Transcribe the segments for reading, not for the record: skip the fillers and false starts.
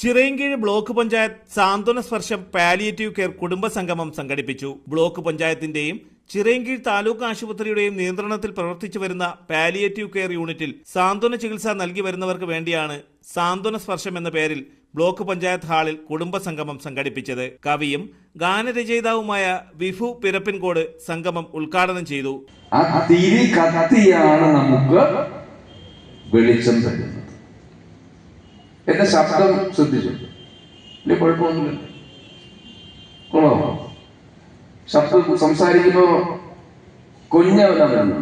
Chirayinkeezhu block panchayat സാന്ത്വന സ്പർശം palliative care കുടുംബ സംഗമം സംഘടിപ്പിച്ചു. ബ്ലോക്ക് പഞ്ചായത്തിന്റെയും ചിറയൻകീഴ് താലൂക്ക് ആശുപത്രിയുടെയും നിയന്ത്രണത്തിൽ പ്രവർത്തിച്ചു വരുന്ന പാലിയേറ്റീവ് കെയർ യൂണിറ്റിൽ സാന്ത്വന ചികിത്സ നൽകി വരുന്നവർക്ക് വേണ്ടിയാണ് സാന്ത്വന സ്പർശം എന്ന പേരിൽ ബ്ലോക്ക് പഞ്ചായത്ത് ഹാളിൽ കുടുംബ സംഗമം സംഘടിപ്പിച്ചത്. കവിയും ഗാനരചയിതാവുമായ വിഫു പിരപ്പിൻകോട് സംഗമം ഉദ്ഘാടനം ചെയ്തു. നമുക്ക് വെളിച്ചം തരുന്നത് എന്റെ ശബ്ദം ശ്രദ്ധിച്ചു, വലിയ കുഴപ്പമൊന്നുമില്ല. കൊള്ളാമോ? ശബ്ദം സംസാരിക്കുമ്പോ കുഞ്ഞവന വരുന്നു,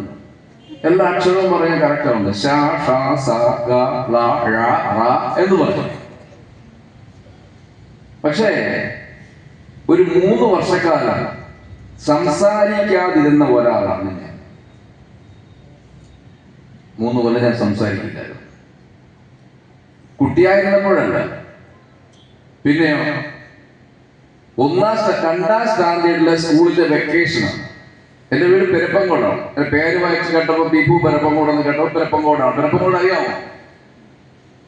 എല്ലാ അക്ഷരവും പറയാൻ കറക്റ്റാണ്. ഷ ഷ സ ഗ ള ഴ റ എന്ന് പറഞ്ഞു. പക്ഷേ ഒരു 3 വർഷക്കാലം സംസാരിക്കാതിരുന്ന ഒരാളാണ് ഞാൻ. 3 കൊല്ലം ഞാൻ സംസാരിക്കില്ലായിരുന്നു. കുട്ടിയായിരുന്നപ്പോഴല്ല, പിന്നെയോ 2ാം സ്റ്റാൻഡേർഡിലെ സ്കൂളിലെ വെക്കേഷനാണ്. എന്റെ വീട് പെരപ്പങ്കോടാണ്. എന്റെ പേര് വായിച്ച് കേട്ടപ്പോ ബിബു പെരപ്പങ്കോടെന്ന് കേട്ടോ. പെരപ്പങ്കോടാണ്. പെരപ്പങ്കോട് അറിയാമോ?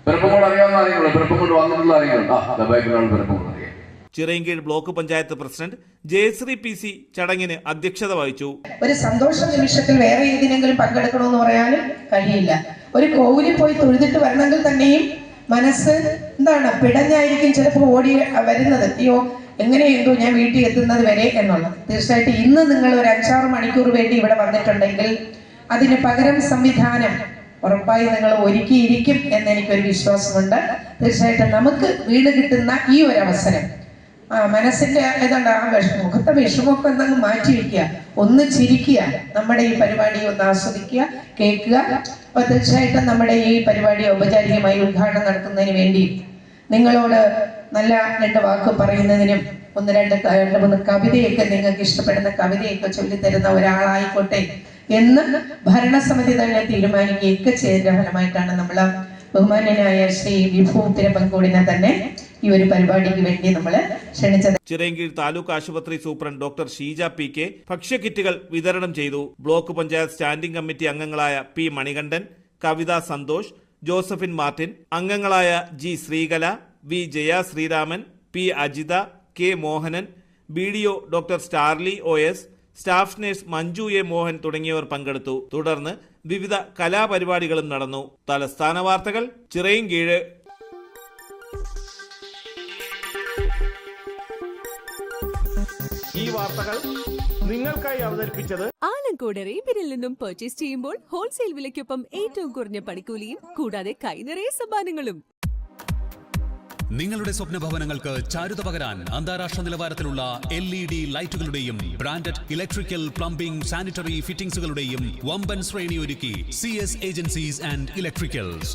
പെരപ്പങ്കോട് അറിയാവുന്ന ആരെങ്കിലും? പെരപ്പങ്കോട് വന്നിട്ടുള്ള ആരെങ്കിലും? പെരപ്പങ്കോട് അറിയാം. Chirayinkeezhu block panchayat president Jayasree PC ചടങ്ങിന് അധ്യക്ഷത വഹിച്ചു. ഒരു സന്തോഷ നിമിഷത്തിൽ വേറെ ഏതിനെങ്കിലും പങ്കെടുക്കണമെന്ന് പറയാനും കഴിയില്ല. ഒരു കോവിലിൽ പോയി തൊഴുതിട്ട് വരണമെങ്കിൽ തന്നെയും മനസ്സ് പിടഞ്ഞായിരിക്കും ചിലപ്പോൾ ഓടി വരുന്നത്. അയ്യോ എങ്ങനെയെന്തോ ഞാൻ വീട്ടിൽ എത്തുന്നത് വരെ എന്നുള്ളത്. തീർച്ചയായിട്ടും ഇന്ന് നിങ്ങൾ ഒരു 5-6 മണിക്കൂർ വേണ്ടി ഇവിടെ വന്നിട്ടുണ്ടെങ്കിൽ അതിന് പകരം സംവിധാനം ഉറപ്പായി നിങ്ങൾ ഒരുക്കിയിരിക്കും എന്ന് എനിക്കൊരു വിശ്വാസമുണ്ട്. തീർച്ചയായിട്ടും നമുക്ക് വീട് കിട്ടുന്ന ഈ ഒരു അവസരം മനസ്സിന്റെ മുഖത്തെ വിഷമമൊക്കെ ഒന്നങ്ങ് മാറ്റി വെക്കുക, ഒന്ന് ചിരിക്കുക, നമ്മുടെ ഈ പരിപാടി ഒന്ന് ആസ്വദിക്കുക, കേൾക്കുക. അപ്പൊ തീർച്ചയായിട്ടും നമ്മുടെ ഈ പരിപാടി ഔപചാരികമായി ഉദ്ഘാടനം നടത്തുന്നതിന് വേണ്ടി നിങ്ങളോട് നല്ല 2 വാക്ക് പറയുന്നതിനും 1-2 കവിതയൊക്കെ നിങ്ങൾക്ക് ഇഷ്ടപ്പെടുന്ന കവിതയൊക്കെ ചൊല്ലിത്തരുന്ന ഒരാളായിക്കോട്ടെ എന്ന് ഭരണസമിതി തന്നെ തീരുമാനിക്കുകയൊക്കെ ചെയ്തതിന്റെ ഫലമായിട്ടാണ് നമ്മൾ ബഹുമാന്യനായ ശ്രീ വിഭു പിരപ്പൻകോടിനെ തന്നെ ഈ ഒരു പരിപാടിക്ക് വേണ്ടി നമ്മൾ ക്ഷണിച്ചത്. ചിറയൻകീഴ് താലൂക്ക് ആശുപത്രി സൂപ്രണ്ട് ഡോക്ടർ ഷീജ PK ഭക്ഷ്യക്കിറ്റുകൾ വിതരണം ചെയ്തു. ബ്ലോക്ക് പഞ്ചായത്ത് സ്റ്റാൻഡിംഗ് കമ്മിറ്റി അംഗങ്ങളായ P Manikandan, Kavitha Santhosh, Josephine Martin, അംഗങ്ങളായ G Sreekala, V Jaya Sreeraman, P Ajitha, K Mohanan, BDO doctor Starly OS, staff nurse Manju A Mohan തുടങ്ങിയവർ പങ്കെടുത്തു. തുടർന്ന് വിവിധ കലാപരിപാടികളും നടന്നു. തലസ്ഥാന വാർത്തകൾ ചിറയൻകീഴ്. ഈ വാർത്തകൾ നിങ്ങൾക്കായി അവതരിപ്പിച്ചത് ആലങ്കോട് റീബിനിൽ നിന്നും പർച്ചേസ് ചെയ്യുമ്പോൾ ഹോൾസെയിൽ വിലയ്ക്കൊപ്പം ഏറ്റവും കുറഞ്ഞ പണിക്കൂലിയും കൂടാതെ കൈനിറയ സമ്മാനങ്ങളും. നിങ്ങളുടെ സ്വപ്ന ഭവനങ്ങൾക്ക് ചാരുത പകരാൻ അന്താരാഷ്ട്ര നിലവാരത്തിലുള്ള LED ലൈറ്റുകളുടെയും ബ്രാൻഡഡ് ഇലക്ട്രിക്കൽ, പ്ലംബിംഗ്, സാനിറ്ററി ഫിറ്റിംഗ്സുകളുടെയും വമ്പൻ ശ്രേണി ഒരുക്കി CS ഏജൻസീസ് ആൻഡ് ഇലക്ട്രിക്കൽസ്.